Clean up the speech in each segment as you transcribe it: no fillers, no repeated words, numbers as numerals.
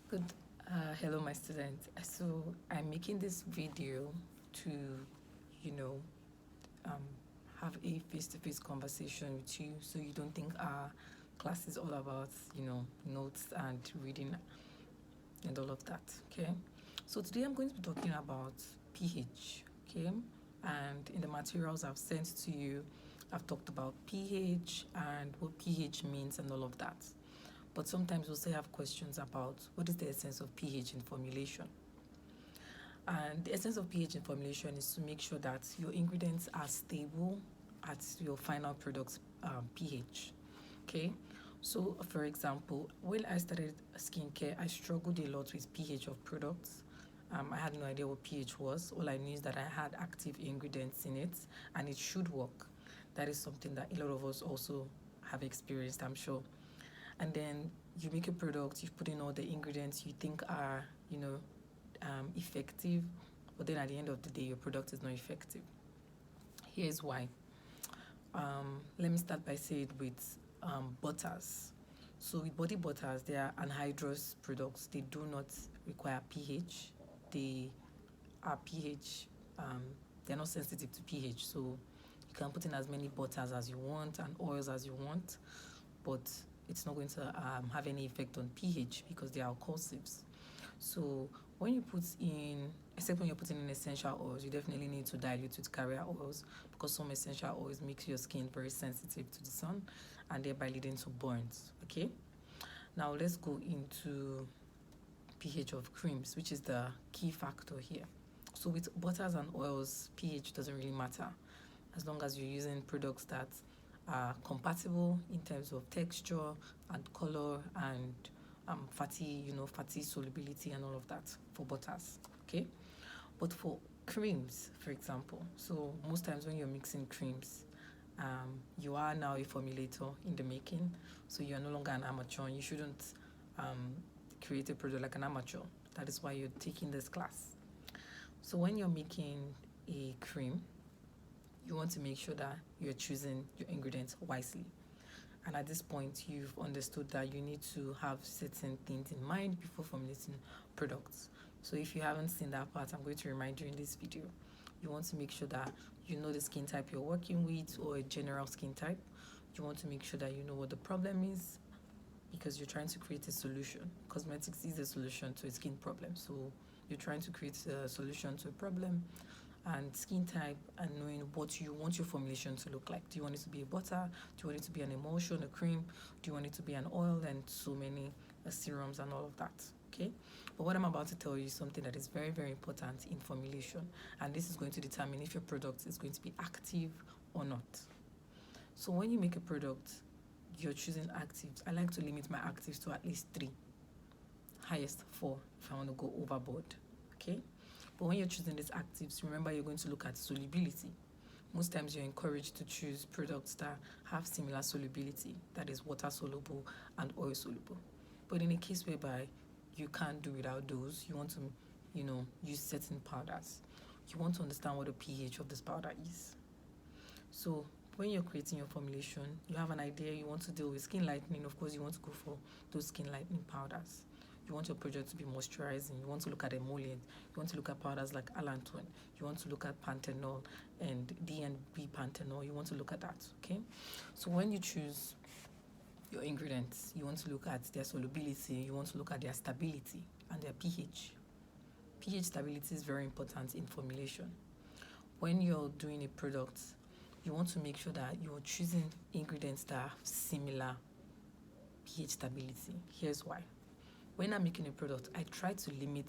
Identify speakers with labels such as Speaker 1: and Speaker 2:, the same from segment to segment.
Speaker 1: Good. Hello, my students. So I'm making this video to, you know, um, have a face-to-face conversation with you, so you don't think our class is all about, notes and reading and all of that. Okay. So today I'm going to be talking about pH. Okay. And in the materials I've sent to you, I've talked about pH and what pH means and all of that. But sometimes we'll still have questions about what is the essence of pH in formulation. And the essence of pH in formulation is to make sure that your ingredients are stable at your final product pH. Okay, so for example, when I started skincare, I struggled a lot with pH of products. I had no idea what pH was. All I knew is that I had active ingredients in it and it should work. That is something that a lot of us also have experienced, I'm sure. And then you make a product, you put in all the ingredients you think are, effective, but then at the end of the day, your product is not effective. Here's why. Let me start by saying with butters. So with body butters, they are anhydrous products. They do not require pH. They are pH. They're not sensitive to pH. So you can put in as many butters as you want and oils as you want, but it's not going to have any effect on pH because they are alcohols. So when you put in, except when you're putting in essential oils, you definitely need to dilute with carrier oils because some essential oils make your skin very sensitive to the sun and thereby leading to burns. Okay, now let's go into pH of creams, which is the key factor here. So with butters and oils, pH doesn't really matter as long as you're using products that are compatible in terms of texture and color and fatty solubility and all of that for butters. Okay, but for creams, for example, so most times when you're mixing creams, you are now a formulator in the making, so you're no longer an amateur. You shouldn't create a product like an amateur. That is why you're taking this class. So when you're making a cream, you want to make sure that you're choosing your ingredients wisely. And at this point, you've understood that you need to have certain things in mind before formulating products. So if you haven't seen that part, I'm going to remind you in this video. You want to make sure that you know the skin type you're working with or a general skin type. You want to make sure that you know what the problem is because you're trying to create a solution. Cosmetics is a solution to a skin problem. So you're trying to create a solution to a problem, and skin type and knowing what you want your formulation to look like. Do you want it to be a butter? Do you want it to be an emulsion, a cream? Do you want it to be an oil and so many serums and all of that? Okay, but what I'm about to tell you is something that is very, very important in formulation, and this is going to determine if your product is going to be active or not. So when you make a product, you're choosing actives. I like to limit my actives to at least 3, highest 4 if I want to go overboard. Okay, but when you're choosing these actives, remember you're going to look at solubility. Most times you're encouraged to choose products that have similar solubility, that is water soluble and oil soluble. But in a case whereby you can't do without those, you want to, use certain powders. You want to understand what the pH of this powder is. So when you're creating your formulation, you have an idea you want to deal with skin lightening. Of course, you want to go for those skin lightening powders. You want your product to be moisturizing. You want to look at emollient. You want to look at powders like allantoin. You want to look at panthenol and DNB panthenol. You want to look at that, okay? So when you choose your ingredients, you want to look at their solubility. You want to look at their stability and their pH. pH stability is very important in formulation. When you're doing a product, you want to make sure that you're choosing ingredients that have similar pH stability. Here's why. When I'm making a product, I try to limit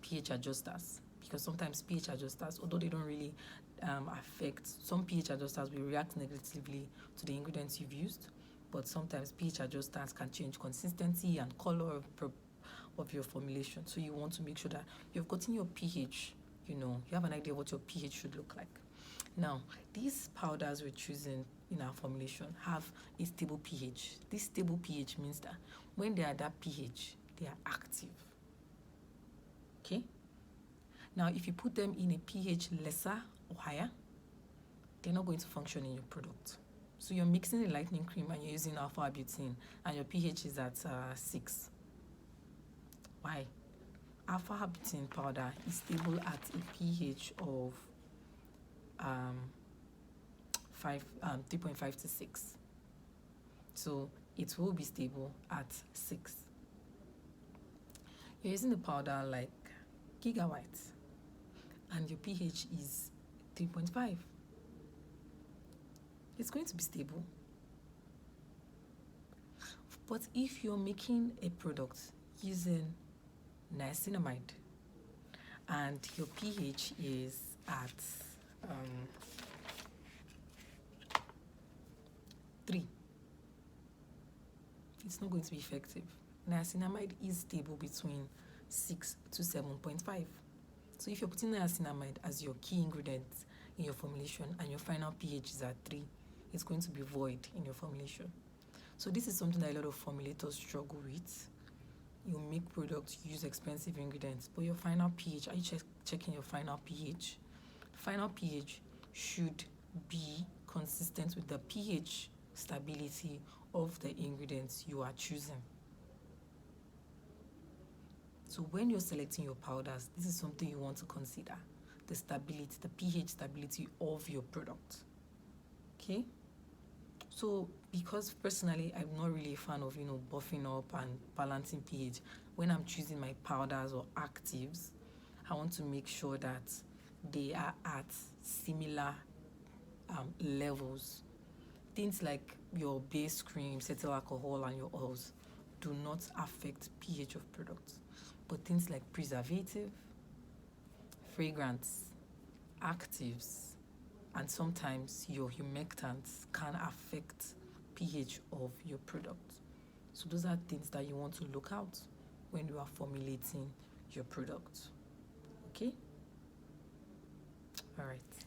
Speaker 1: pH adjusters because sometimes pH adjusters, although they don't really affect, some pH adjusters will react negatively to the ingredients you've used, but sometimes pH adjusters can change consistency and color of your formulation. So you want to make sure that you've gotten your pH, you have an idea what your pH should look like. Now, these powders we're choosing in our formulation have a stable pH. This stable pH means that when they are that pH, they are active. Okay? Now, if you put them in a pH lesser or higher, they're not going to function in your product. So you're mixing a lightening cream and you're using alpha butane and your pH is at 6. Why? Alpha butane powder is stable at a pH of 3.5 to 6. So it will be stable at 6. You're using the powder like Gigabyte and your pH is 3.5. It's going to be stable. But if you're making a product using niacinamide and your pH is at 3, it's not going to be effective. Niacinamide is stable between 6 to 7.5. So if you're putting niacinamide as your key ingredient in your formulation and your final pH is at 3, it's going to be void in your formulation. So this is something that a lot of formulators struggle with. You make products, use expensive ingredients, but your final pH, are you checking your final pH? Final pH should be consistent with the pH stability of the ingredients you are choosing. So when you're selecting your powders, this is something you want to consider: the stability, the pH stability of your product. Okay? So because personally I'm not really a fan of buffing up and balancing pH, when I'm choosing my powders or actives, I want to make sure that they are at similar levels. Things like your base cream, cetyl alcohol, and your oils do not affect pH of products, but things like preservative, fragrance, actives, and sometimes your humectants can affect pH of your product. So those are things that you want to look out when you are formulating your product. Okay? All right.